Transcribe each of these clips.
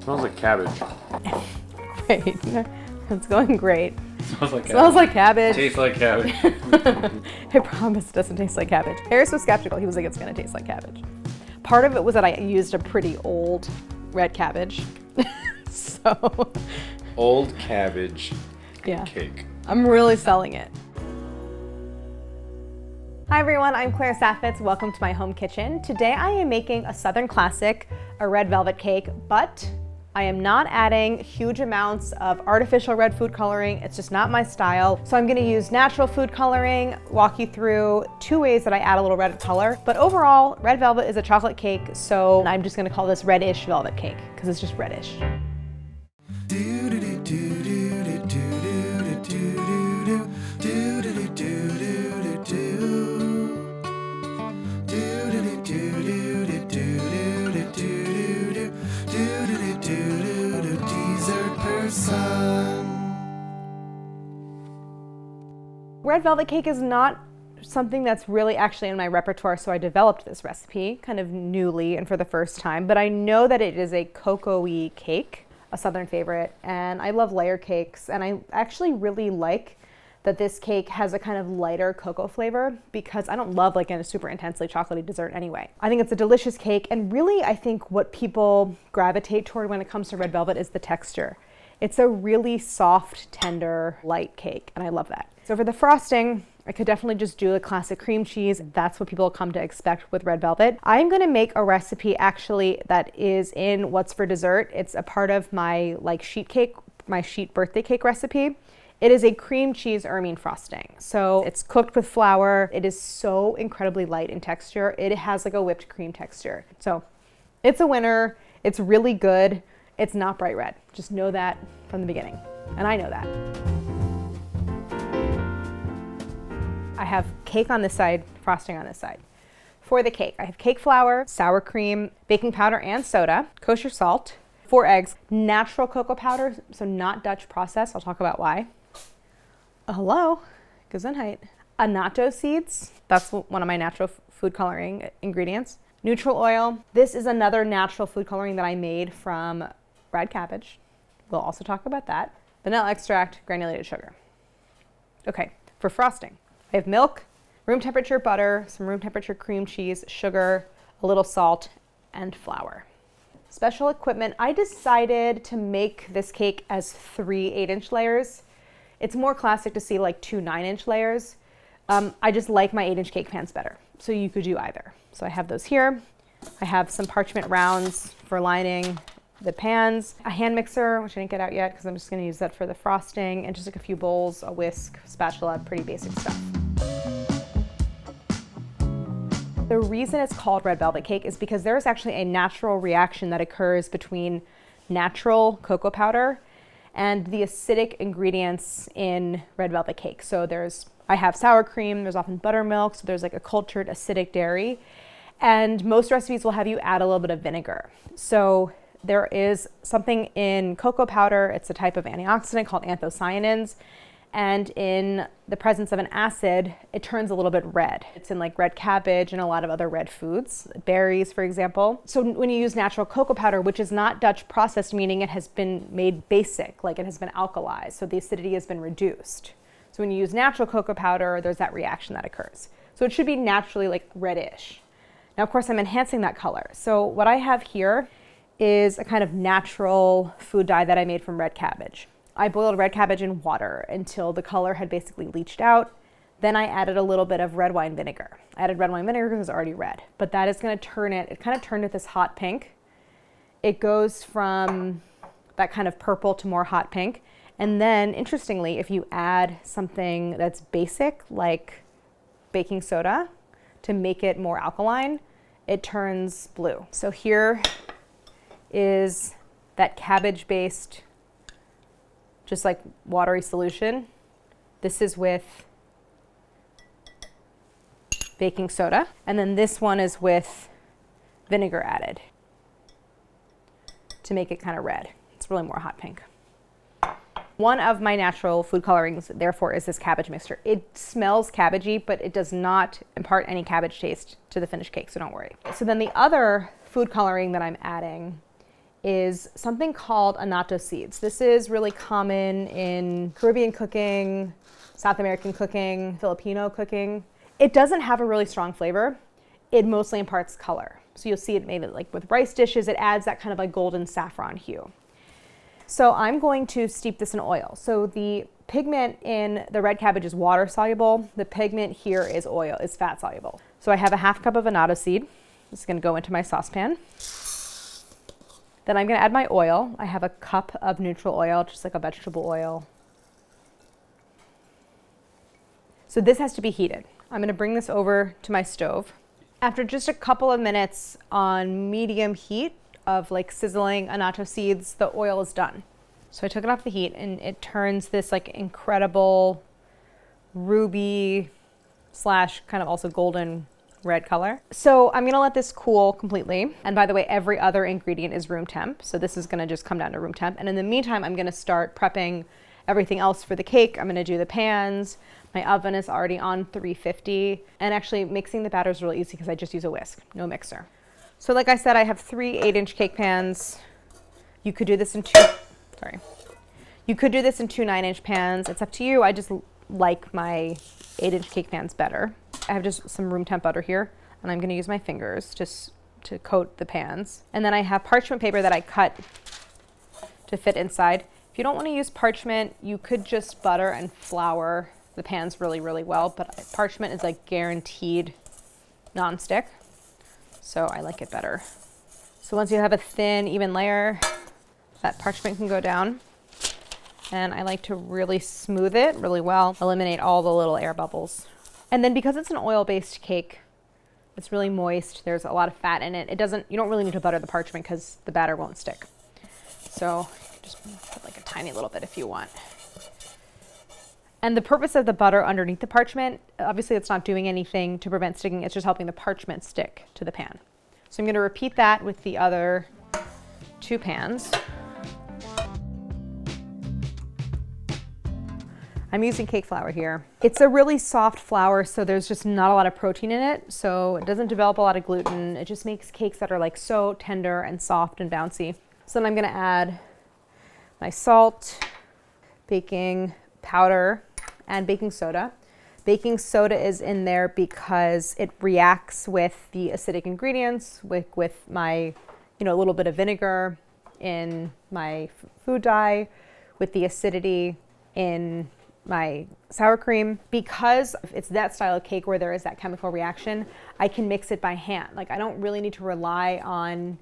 Smells like cabbage. Great. It's going great. Smells like cabbage. Smells like cabbage. Tastes like cabbage. I promise it doesn't taste like cabbage. Harris was skeptical. He was like, it's gonna taste like cabbage. Part of it was that I used a pretty old red cabbage. So. Old cabbage cake. I'm really selling it. Hi everyone, I'm Claire Saffitz. Welcome to my home kitchen. Today I am making a Southern classic, a red velvet cake, but I am not adding huge amounts of artificial red food coloring. It's just not my style. So I'm gonna use natural food coloring, walk you through 2 ways that I add a little red color. But overall, red velvet is a chocolate cake, so I'm just gonna call this reddish velvet cake because it's just reddish. Red velvet cake is not something that's really actually in my repertoire, so I developed this recipe kind of newly and for the first time, but I know that it is a cocoa-y cake, a Southern favorite, and I love layer cakes, and I actually really like that this cake has a kind of lighter cocoa flavor because I don't love like a super intensely chocolatey dessert anyway. I think it's a delicious cake, and really I think what people gravitate toward when it comes to red velvet is the texture. It's a really soft, tender, light cake, and I love that. So for the frosting, I could definitely just do a classic cream cheese. That's what people come to expect with red velvet. I'm gonna make a recipe actually that is in What's for Dessert. It's a part of my sheet cake, my sheet birthday cake recipe. It is a cream cheese Ermine frosting. So it's cooked with flour. It is so incredibly light in texture. It has like a whipped cream texture. So it's a winner. It's really good. It's not bright red. Just know that from the beginning. And I know that. I have cake on this side, frosting on this side. For the cake, I have cake flour, sour cream, baking powder and soda, kosher salt, 4 eggs, natural cocoa powder, so not Dutch process. I'll talk about why. Hello, Gesundheit. Annatto seeds, that's one of my natural food coloring ingredients. Neutral oil, this is another natural food coloring that I made from red cabbage. We'll also talk about that. Vanilla extract, granulated sugar. Okay, for frosting, I have milk, room temperature butter, some room temperature cream cheese, sugar, a little salt, and flour. Special equipment, I decided to make this cake as 3 8-inch layers. It's more classic to see like 2 9-inch layers. I just like my 8-inch cake pans better, so you could do either. So I have those here. I have some parchment rounds for lining the pans, a hand mixer, which I didn't get out yet because I'm just gonna use that for the frosting, and just like a few bowls, a whisk, spatula, pretty basic stuff. The reason it's called red velvet cake is because there is actually a natural reaction that occurs between natural cocoa powder and the acidic ingredients in red velvet cake. So I have sour cream, there's often buttermilk, so there's like a cultured acidic dairy, and most recipes will have you add a little bit of vinegar. So there is something in cocoa powder, it's a type of antioxidant called anthocyanins, and in the presence of an acid, it turns a little bit red. It's in like red cabbage and a lot of other red foods, berries, for example. So when you use natural cocoa powder, which is not Dutch processed, meaning it has been made basic, like it has been alkalized, so the acidity has been reduced. So when you use natural cocoa powder, there's that reaction that occurs. So it should be naturally like reddish. Now, of course, I'm enhancing that color. So what I have here is a kind of natural food dye that I made from red cabbage. I boiled red cabbage in water until the color had basically leached out. Then I added a little bit of red wine vinegar. I added red wine vinegar because it was already red, but that is gonna turn it kind of turned it this hot pink. It goes from that kind of purple to more hot pink. And then interestingly, if you add something that's basic like baking soda to make it more alkaline, it turns blue. So here is that cabbage-based, just like watery solution. This is with baking soda. And then this one is with vinegar added to make it kind of red. It's really more hot pink. One of my natural food colorings, therefore, is this cabbage mixture. It smells cabbagey, but it does not impart any cabbage taste to the finished cake, so don't worry. So then the other food coloring that I'm adding is something called annatto seeds. This is really common in Caribbean cooking, South American cooking, Filipino cooking. It doesn't have a really strong flavor. It mostly imparts color. So you'll see it made like with rice dishes, it adds that kind of like golden saffron hue. So I'm going to steep this in oil. So the pigment in the red cabbage is water soluble. The pigment here is oil, is fat soluble. So I have a 1/2 cup of annatto seed. This is gonna go into my saucepan. Then I'm gonna add my oil. I have a cup of neutral oil, just like a vegetable oil. So this has to be heated. I'm gonna bring this over to my stove. After just a couple of minutes on medium heat of like sizzling annatto seeds, the oil is done. So I took it off the heat and it turns this like incredible ruby slash kind of also golden red color. So I'm gonna let this cool completely. And by the way, every other ingredient is room temp. So this is gonna just come down to room temp. And in the meantime, I'm gonna start prepping everything else for the cake. I'm gonna do the pans. My oven is already on 350. And actually mixing the batter is really easy because I just use a whisk, no mixer. So like I said, I have 3 8-inch cake pans. You could do this in You could do this in 2 9-inch pans. It's up to you. I just like my 8-inch cake pans better. I have just some room temp butter here, and I'm gonna use my fingers just to coat the pans. And then I have parchment paper that I cut to fit inside. If you don't wanna use parchment, you could just butter and flour the pans really, really well, but parchment is like guaranteed non-stick. So I like it better. So once you have a thin, even layer, that parchment can go down. And I like to really smooth it really well, eliminate all the little air bubbles. And then because it's an oil-based cake, it's really moist. There's a lot of fat in it. You don't really need to butter the parchment because the batter won't stick. So just put like a tiny little bit if you want. And the purpose of the butter underneath the parchment, obviously it's not doing anything to prevent sticking, it's just helping the parchment stick to the pan. So I'm gonna repeat that with the other 2 pans. I'm using cake flour here. It's a really soft flour, so there's just not a lot of protein in it, so it doesn't develop a lot of gluten. It just makes cakes that are like so tender and soft and bouncy. So then I'm gonna add my salt, baking powder, and baking soda. Baking soda is in there because it reacts with the acidic ingredients, with my, a little bit of vinegar in my food dye, with the acidity in my sour cream. Because it's that style of cake where there is that chemical reaction, I can mix it by hand. Like I don't really need to rely on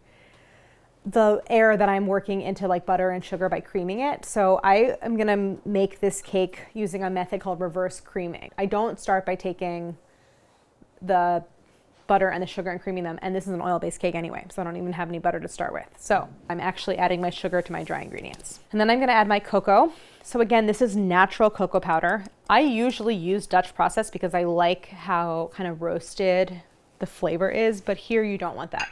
the air that I'm working into like butter and sugar by creaming it. So I am gonna make this cake using a method called reverse creaming. I don't start by taking the butter and the sugar and creaming them, and this is an oil-based cake anyway, so I don't even have any butter to start with. So I'm actually adding my sugar to my dry ingredients. And then I'm gonna add my cocoa. So again, this is natural cocoa powder. I usually use Dutch process because I like how kind of roasted the flavor is, but here you don't want that.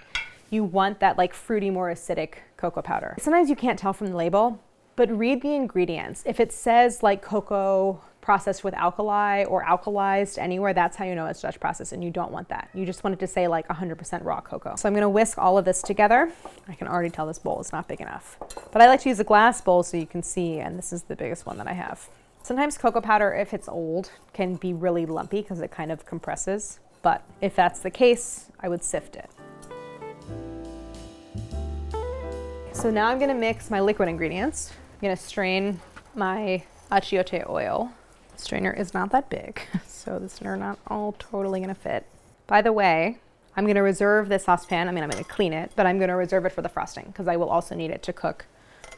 You want that like fruity, more acidic cocoa powder. Sometimes you can't tell from the label, but read the ingredients. If it says like cocoa processed with alkali or alkalized anywhere, that's how you know it's Dutch process, and you don't want that. You just want it to say like 100% raw cocoa. So I'm gonna whisk all of this together. I can already tell this bowl is not big enough, but I like to use a glass bowl so you can see, and this is the biggest one that I have. Sometimes cocoa powder, if it's old, can be really lumpy because it kind of compresses, but if that's the case, I would sift it. So now I'm gonna mix my liquid ingredients. I'm gonna strain my achiote oil. The strainer is not that big, so they're not all totally gonna fit. By the way, I'm gonna reserve this saucepan. I'm gonna clean it, but I'm gonna reserve it for the frosting because I will also need it to cook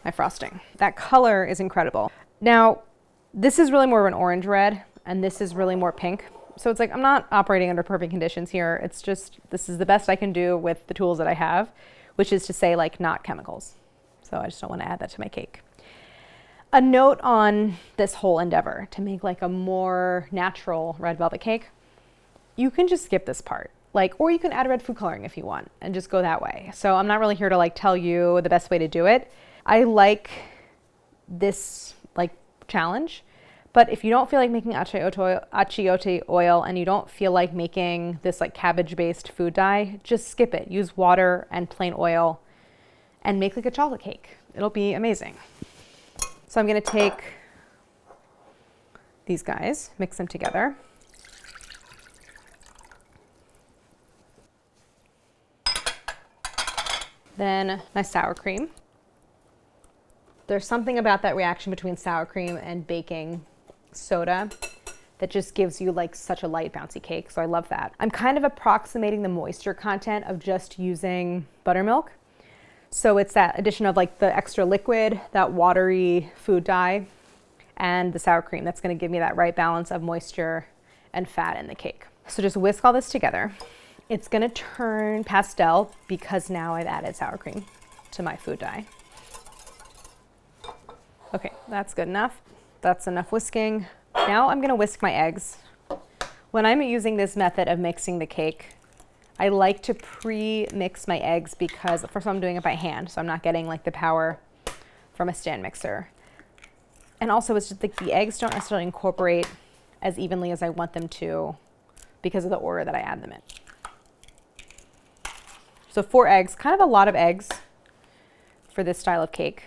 my frosting. That color is incredible. Now, this is really more of an orange red, and this is really more pink. So it's like, I'm not operating under perfect conditions here. It's just, this is the best I can do with the tools that I have, which is to say like not chemicals. So I just don't want to add that to my cake. A note on this whole endeavor to make like a more natural red velvet cake, you can just skip this part. Or you can add red food coloring if you want and just go that way. So I'm not really here to like tell you the best way to do it. I like this like challenge, but if you don't feel like making achiote oil and you don't feel like making this like cabbage based food dye, just skip it. Use water and plain oil and make like a chocolate cake. It'll be amazing. So I'm gonna take these guys, mix them together. Then my sour cream. There's something about that reaction between sour cream and baking soda that just gives you like such a light, bouncy cake, so I love that. I'm kind of approximating the moisture content of just using buttermilk. So it's that addition of like the extra liquid, that watery food dye, and the sour cream that's gonna give me that right balance of moisture and fat in the cake. So just whisk all this together. It's gonna turn pastel because now I've added sour cream to my food dye. Okay, that's good enough. That's enough whisking. Now I'm gonna whisk my eggs. When I'm using this method of mixing the cake, I like to pre-mix my eggs because first of all, I'm doing it by hand, so I'm not getting like the power from a stand mixer. And also it's just like the eggs don't necessarily incorporate as evenly as I want them to because of the order that I add them in. So 4 eggs, kind of a lot of eggs for this style of cake,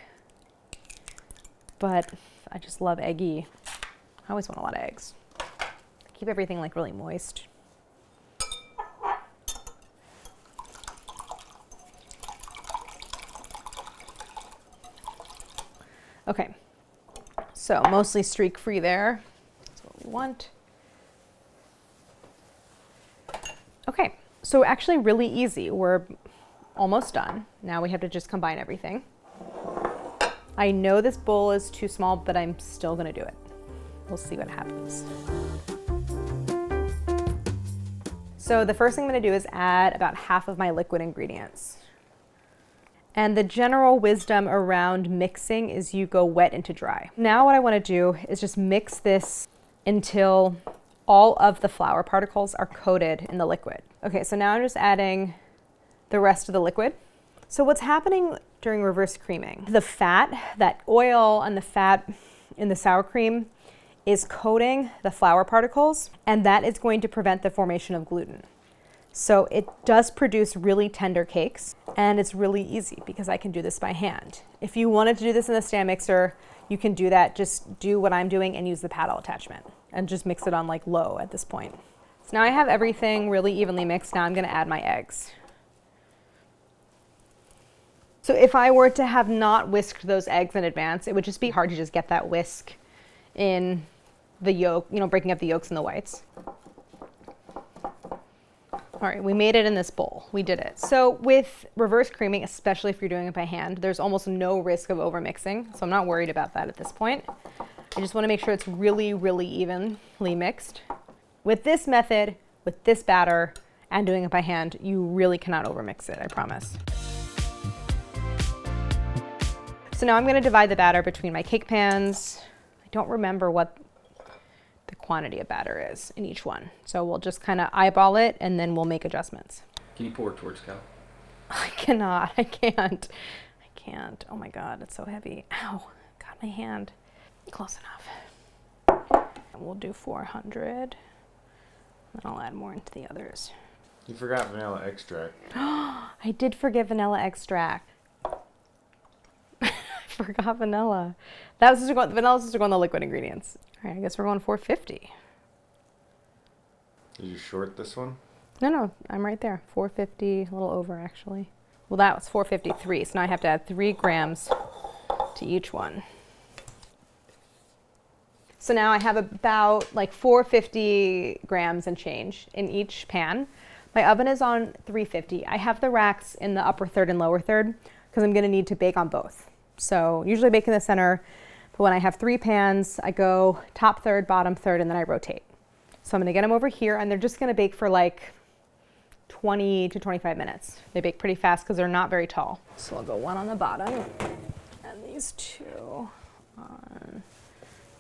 but I just love eggy. I always want a lot of eggs. Keep everything like really moist. Okay, so mostly streak free there. That's what we want. Okay, so actually really easy. We're almost done. Now we have to just combine everything. I know this bowl is too small, but I'm still gonna do it. We'll see what happens. So the first thing I'm gonna do is add about half of my liquid ingredients. And the general wisdom around mixing is you go wet into dry. Now what I wanna do is just mix this until all of the flour particles are coated in the liquid. Okay, so now I'm just adding the rest of the liquid. So what's happening during reverse creaming, the fat, that oil and the fat in the sour cream is coating the flour particles, and that is going to prevent the formation of gluten. So it does produce really tender cakes, and it's really easy because I can do this by hand. If you wanted to do this in the stand mixer, you can do that. Just do what I'm doing and use the paddle attachment and just mix it on like low at this point. So now I have everything really evenly mixed. Now I'm gonna add my eggs. So if I were to have not whisked those eggs in advance, it would just be hard to just get that whisk in the yolk, you know, breaking up the yolks and the whites. All right, we made it in this bowl. We did it. So with reverse creaming, especially if you're doing it by hand, there's almost no risk of over mixing. So I'm not worried about that at this point. I just want to make sure it's really, really evenly mixed. With this method, with this batter, and doing it by hand, you really cannot overmix it, I promise. So now I'm going to divide the batter between my cake pans. I don't remember what the quantity of batter is in each one. So we'll just kind of eyeball it and then we'll make adjustments. Can you pour towards Cal? I cannot, I can't. Oh my God, it's so heavy. Ow, got my hand. Close enough. We'll do 400. Then I'll add more into the others. You forgot vanilla extract. I did forget vanilla extract. I forgot vanilla. That was vanilla was supposed to go on the liquid ingredients. All right, I guess we're going 450. Did you short this one? No, I'm right there. 450, a little over actually. Well, that was 453, so now I have to add 3 grams to each one. So now I have about like 450 grams and change in each pan. My oven is on 350. I have the racks in the upper third and lower third because I'm gonna need to bake on both. So usually bake in the center, but when I have 3 pans, I go top third, bottom third, and then I rotate. So I'm gonna get them over here and they're just gonna bake for like 20 to 25 minutes. They bake pretty fast because they're not very tall. So I'll go 1 on the bottom and these 2 on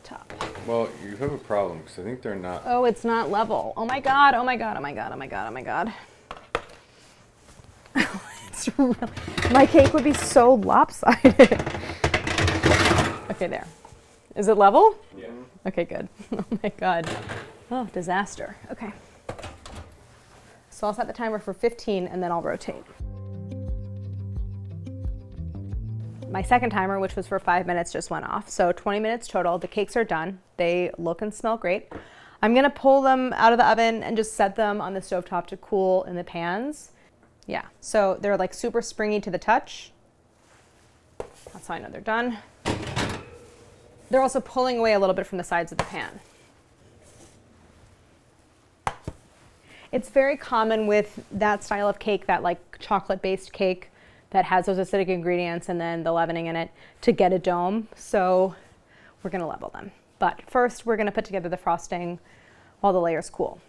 top. Well, you have a problem because I think they're not. Oh, it's not level. Oh my God, oh my God, oh my God, oh my God, oh my God. It's really, my cake would be so lopsided. Okay, there. Is it level? Yeah. Okay, good. Oh my God. Oh, disaster. Okay. So I'll set the timer for 15 and then I'll rotate. my second timer, which was for 5 minutes, just went off. So 20 minutes total. The cakes are done. They look and smell great. I'm gonna pull them out of the oven and just set them on the stovetop to cool in the pans. Yeah, so they're like super springy to the touch. That's how I know they're done. They're also pulling away a little bit from the sides of the pan. It's very common with that style of cake, that like chocolate-based cake that has those acidic ingredients and then the leavening in it, to get a dome. So we're gonna level them. But first we're gonna put together the frosting while the layers cool.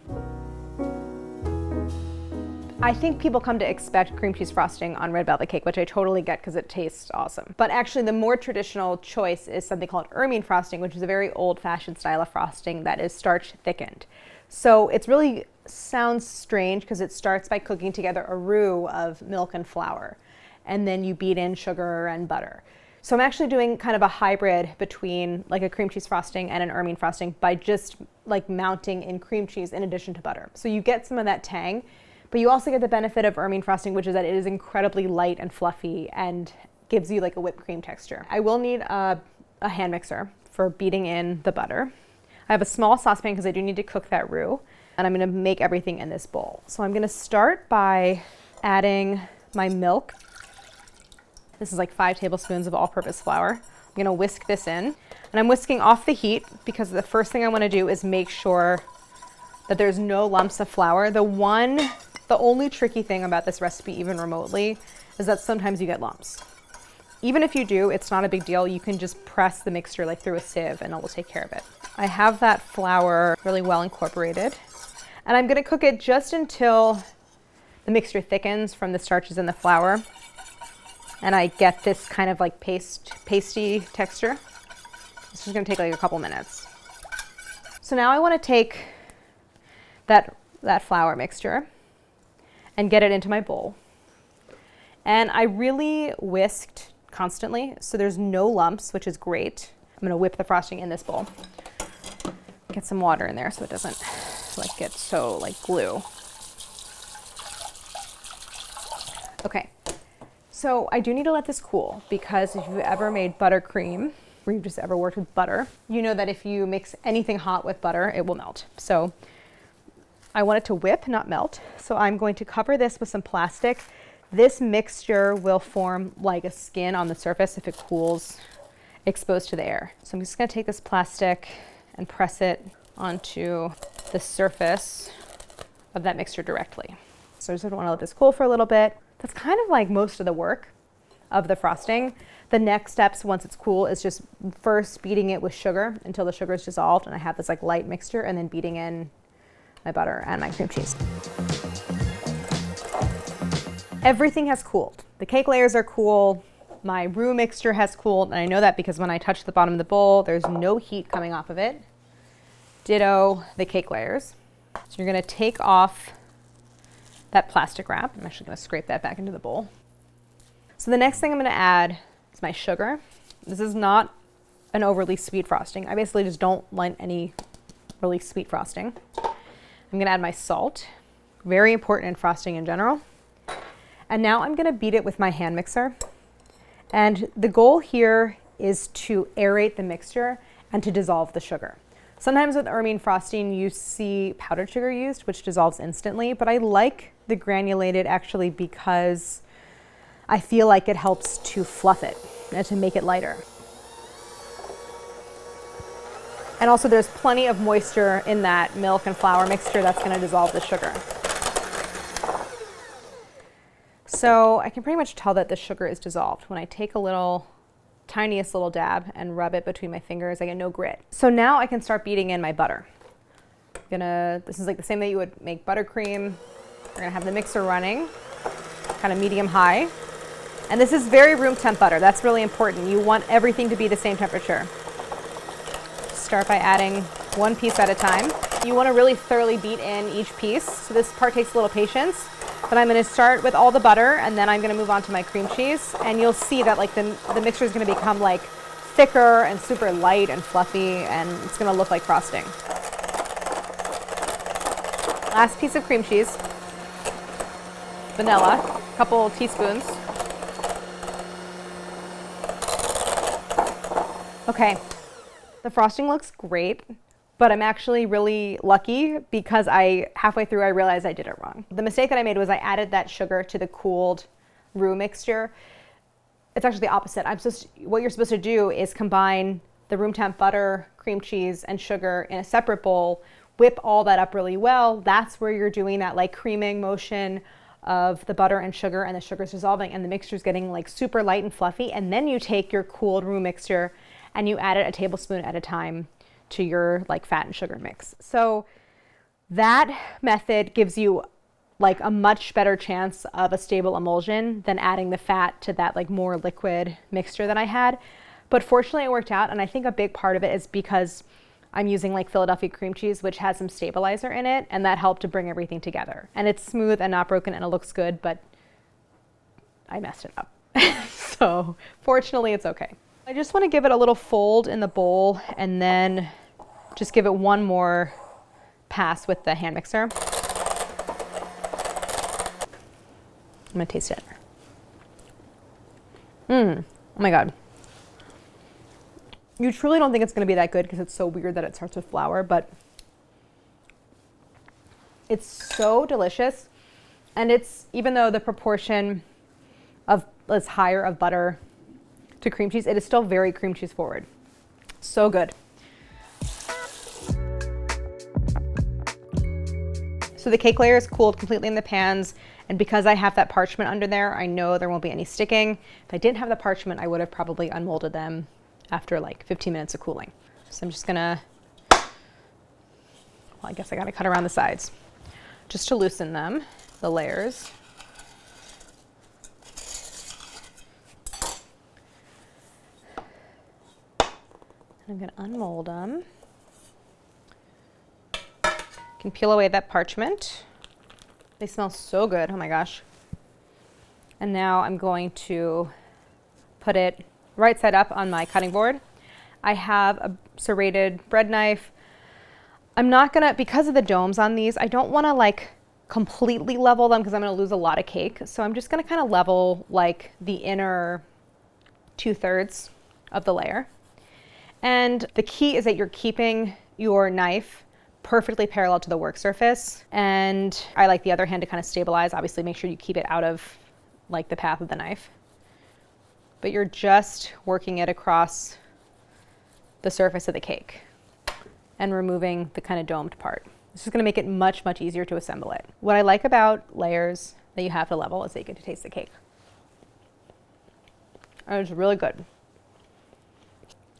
I think people come to expect cream cheese frosting on red velvet cake, which I totally get because it tastes awesome. But actually the more traditional choice is something called Ermine frosting, which is a very old-fashioned style of frosting that is starch thickened. So it's really sounds strange because it starts by cooking together a roux of milk and flour, and then you beat in sugar and butter. So I'm actually doing kind of a hybrid between like a cream cheese frosting and an Ermine frosting by just like mounting in cream cheese in addition to butter. So you get some of that tang, but you also get the benefit of Ermine frosting, which is that it is incredibly light and fluffy and gives you like a whipped cream texture. I will need a hand mixer for beating in the butter. I have a small saucepan because I do need to cook that roux, and I'm gonna make everything in this bowl. So I'm gonna start by adding my milk. This is like 5 tablespoons of all-purpose flour. I'm gonna whisk this in, and I'm whisking off the heat because the first thing I wanna do is make sure that there's no lumps of flour. The only tricky thing about this recipe, even remotely, is that sometimes you get lumps. Even if you do, it's not a big deal. You can just press the mixture like through a sieve and it will take care of it. I have that flour really well incorporated, and I'm gonna cook it just until the mixture thickens from the starches in the flour and I get this kind of like pasty texture. This is gonna take like a couple minutes. So now I wanna take that flour mixture and get it into my bowl. And I really whisked constantly, so there's no lumps, which is great. I'm gonna whip the frosting in this bowl. Get some water in there so it doesn't like get so like glue. Okay, so I do need to let this cool because if you've ever made buttercream or you've just ever worked with butter, you know that if you mix anything hot with butter, it will melt. So I want it to whip, not melt. So I'm going to cover this with some plastic. This mixture will form like a skin on the surface if it cools exposed to the air. So I'm just gonna take this plastic and press it onto the surface of that mixture directly. So I just wanna let this cool for a little bit. That's kind of like most of the work of the frosting. The next steps once it's cool is just first beating it with sugar until the sugar is dissolved and I have this like light mixture, and then beating in my butter and my cream cheese. Everything has cooled. The cake layers are cool. My roux mixture has cooled, and I know that because when I touch the bottom of the bowl, there's no heat coming off of it. Ditto the cake layers. So you're gonna take off that plastic wrap. I'm actually gonna scrape that back into the bowl. So the next thing I'm gonna add is my sugar. This is not an overly sweet frosting. I basically just don't like any really sweet frosting. I'm gonna add my salt, very important in frosting in general. And now I'm gonna beat it with my hand mixer. And the goal here is to aerate the mixture and to dissolve the sugar. Sometimes with Ermine frosting, you see powdered sugar used, which dissolves instantly, but I like the granulated actually because I feel like it helps to fluff it and to make it lighter. And also there's plenty of moisture in that milk and flour mixture that's gonna dissolve the sugar. So I can pretty much tell that the sugar is dissolved. When I take a tiniest little dab and rub it between my fingers, I get no grit. So now I can start beating in my butter. This is like the same way you would make buttercream. We're gonna have the mixer running, kind of medium high. And this is very room temp butter. That's really important. You want everything to be the same temperature. Start by adding one piece at a time. You wanna really thoroughly beat in each piece. So this part takes a little patience. But I'm gonna start with all the butter, and then I'm gonna move on to my cream cheese, and you'll see that like the mixture is gonna become like thicker and super light and fluffy, and it's gonna look like frosting. Last piece of cream cheese, vanilla, a couple teaspoons. Okay, the frosting looks great, but I'm actually really lucky because halfway through I realized I did it wrong. The mistake that I made was I added that sugar to the cooled roux mixture. It's actually the opposite. What you're supposed to do is combine the room temp butter, cream cheese, and sugar in a separate bowl, whip all that up really well. That's where you're doing that like creaming motion of the butter and sugar, and the sugar's dissolving and the mixture's getting like super light and fluffy. And then you take your cooled roux mixture and you add it a tablespoon at a time to your like fat and sugar mix. So that method gives you like a much better chance of a stable emulsion than adding the fat to that like more liquid mixture that I had. But fortunately it worked out, and I think a big part of it is because I'm using like Philadelphia cream cheese, which has some stabilizer in it, and that helped to bring everything together. And it's smooth and not broken and it looks good, but I messed it up. So fortunately it's okay. I just want to give it a little fold in the bowl and then just give it one more pass with the hand mixer. I'm gonna taste it. Oh my God. You truly don't think it's gonna be that good because it's so weird that it starts with flour, but it's so delicious. And it's, even though the proportion is higher of butter to cream cheese, it is still very cream cheese forward. So good. So the cake layer is cooled completely in the pans, and because I have that parchment under there, I know there won't be any sticking. If I didn't have the parchment, I would have probably unmolded them after like 15 minutes of cooling. So I'm just gonna, well, I guess I gotta cut around the sides just to loosen them, the layers. I'm gonna unmold them. You can peel away that parchment. They smell so good, oh my gosh. And now I'm going to put it right side up on my cutting board. I have a serrated bread knife. I'm not gonna, because of the domes on these, I don't wanna like completely level them because I'm gonna lose a lot of cake. So I'm just gonna kind of level like the inner 2/3 of the layer. And the key is that you're keeping your knife perfectly parallel to the work surface. And I like the other hand to kind of stabilize. Obviously make sure you keep it out of like the path of the knife. But you're just working it across the surface of the cake and removing the kind of domed part. This is gonna make it much, much easier to assemble it. What I like about layers that you have to level is that you get to taste the cake. And it's really good.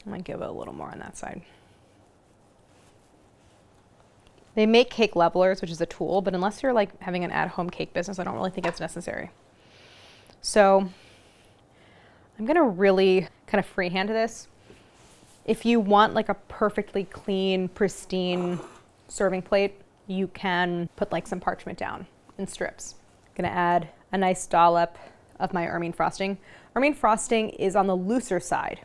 I might give it a little more on that side. They make cake levelers, which is a tool, but unless you're like having an at-home cake business, I don't really think it's necessary. So I'm gonna really kind of freehand this. If you want like a perfectly clean, pristine serving plate, you can put like some parchment down in strips. I'm gonna add a nice dollop of my Ermine frosting. Ermine frosting is on the looser side.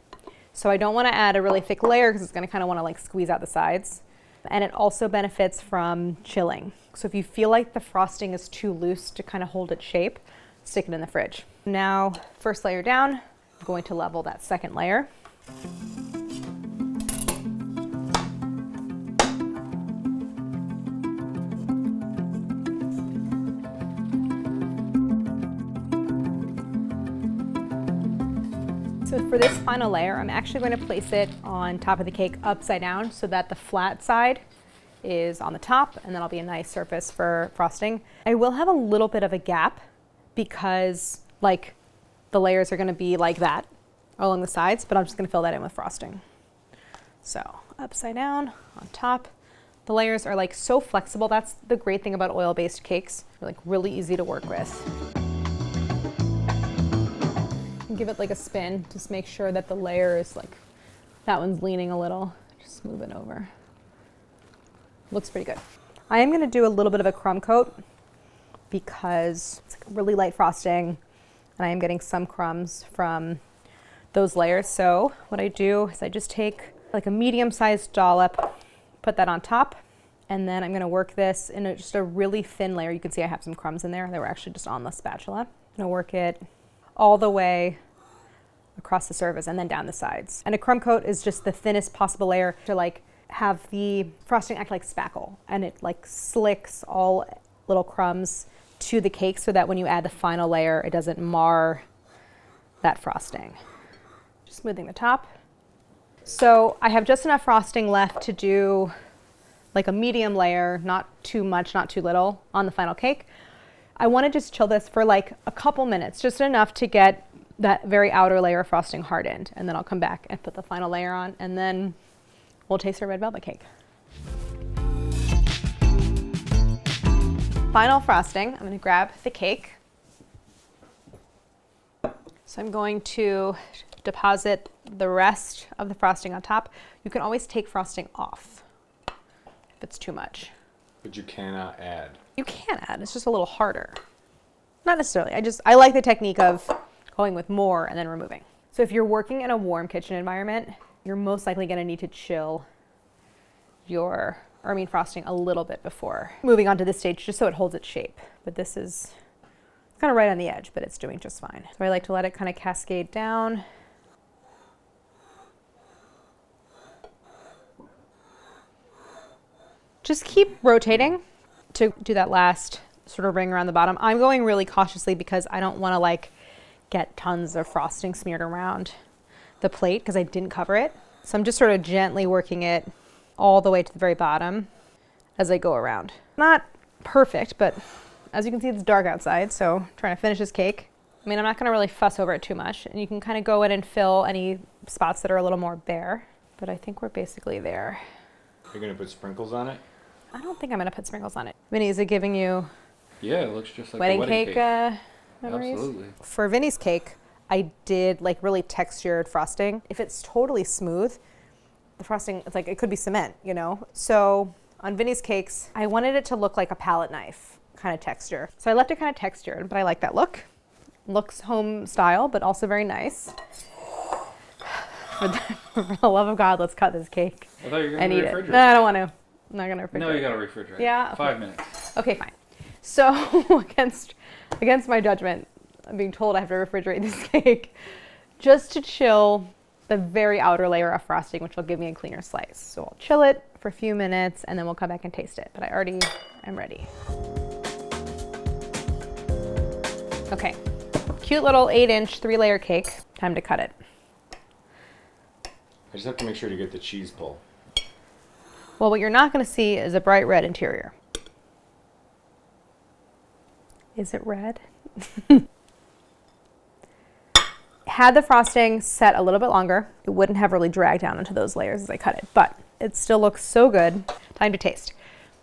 So I don't wanna add a really thick layer because it's gonna kind of wanna like squeeze out the sides. And it also benefits from chilling. So if you feel like the frosting is too loose to kind of hold its shape, stick it in the fridge. Now, first layer down, I'm going to level that second layer. So for this final layer, I'm actually going to place it on top of the cake upside down so that the flat side is on the top, and that'll be a nice surface for frosting. I will have a little bit of a gap because like the layers are going to be like that along the sides, but I'm just going to fill that in with frosting. So upside down on top. The layers are like so flexible. That's the great thing about oil-based cakes. They're like really easy to work with. Give it like a spin, just make sure that the layer is like, that one's leaning a little. Just move it over. Looks pretty good. I am gonna do a little bit of a crumb coat because it's like really light frosting and I am getting some crumbs from those layers. So what I do is I just take like a medium-sized dollop, put that on top, and then I'm gonna work this in just a really thin layer. You can see I have some crumbs in there. They were actually just on the spatula. I'm gonna work it all the way across the surface and then down the sides. And a crumb coat is just the thinnest possible layer to like have the frosting act like spackle, and it like slicks all little crumbs to the cake so that when you add the final layer, it doesn't mar that frosting. Just smoothing the top. So I have just enough frosting left to do like a medium layer, not too much, not too little, on the final cake. I want to just chill this for like a couple minutes, just enough to get that very outer layer of frosting hardened. And then I'll come back and put the final layer on, and then we'll taste our red velvet cake. Final frosting, I'm going to grab the cake. So I'm going to deposit the rest of the frosting on top. You can always take frosting off if it's too much. But you cannot add. You can add, it's just a little harder. Not necessarily, I like the technique of going with more and then removing. So if you're working in a warm kitchen environment, you're most likely going to need to chill your Ermine frosting a little bit before moving on to this stage, just so it holds its shape. But this is kind of right on the edge, but it's doing just fine. So I like to let it kind of cascade down. Just keep rotating to do that last sort of ring around the bottom. I'm going really cautiously because I don't want to like get tons of frosting smeared around the plate because I didn't cover it. So I'm just sort of gently working it all the way to the very bottom as I go around. Not perfect, but as you can see, it's dark outside, so I'm trying to finish this cake. I mean, I'm not going to really fuss over it too much, and you can kind of go in and fill any spots that are a little more bare, but I think we're basically there. You're going to put sprinkles on it? I don't think I'm going to put sprinkles on it. Vinny, is it giving you Yeah, it looks just like wedding a wedding cake memories? Absolutely. For Vinny's cake, I did like really textured frosting. If it's totally smooth, the frosting, it's like it could be cement, you know? So on Vinny's cakes, I wanted it to look like a palette knife kind of texture. So I left it kind of textured, but I like that look. Looks home style, but also very nice. For the love of God, let's cut this cake. I thought you were going and to eat it. refrigerate. No, I don't want to. I'm not going to refrigerate. No, you got to refrigerate. Yeah. Okay. 5 minutes. Okay, fine. So against my judgment, I'm being told I have to refrigerate this cake just to chill the very outer layer of frosting, which will give me a cleaner slice. So I'll chill it for a few minutes and then we'll come back and taste it. But I'm ready. Okay, cute little 8-inch 3-layer cake. Time to cut it. I just have to make sure to get the cheese pull. Well, what you're not going to see is a bright red interior. Is it red? Had the frosting set a little bit longer, it wouldn't have really dragged down into those layers as I cut it, but it still looks so good. Time to taste.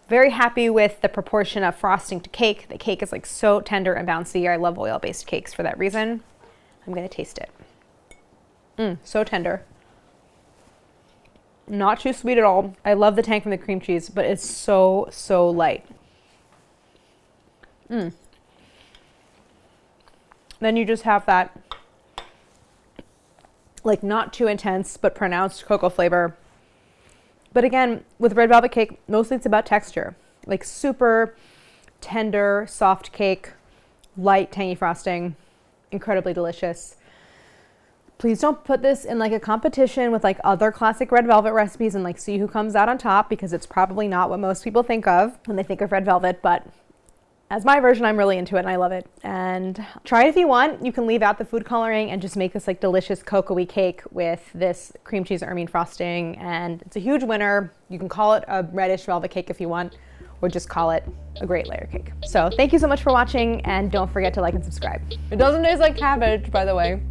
Very happy with the proportion of frosting to cake. The cake is like so tender and bouncy. I love oil-based cakes for that reason. I'm gonna taste it. So tender. Not too sweet at all. I love the tang from the cream cheese, but it's so, so light. Then you just have that like not too intense but pronounced cocoa flavor. But again, with red velvet cake, mostly it's about texture. Like super tender, soft cake, light, tangy frosting, incredibly delicious. Please don't put this in like a competition with like other classic red velvet recipes and like see who comes out on top, because it's probably not what most people think of when they think of red velvet, but as my version, I'm really into it and I love it. And try it if you want. You can leave out the food coloring and just make this like delicious cocoa-y cake with this cream cheese Ermine frosting. And it's a huge winner. You can call it a reddish velvet cake if you want, or just call it a great layer cake. So thank you so much for watching, and don't forget to like and subscribe. It doesn't taste like cabbage, by the way.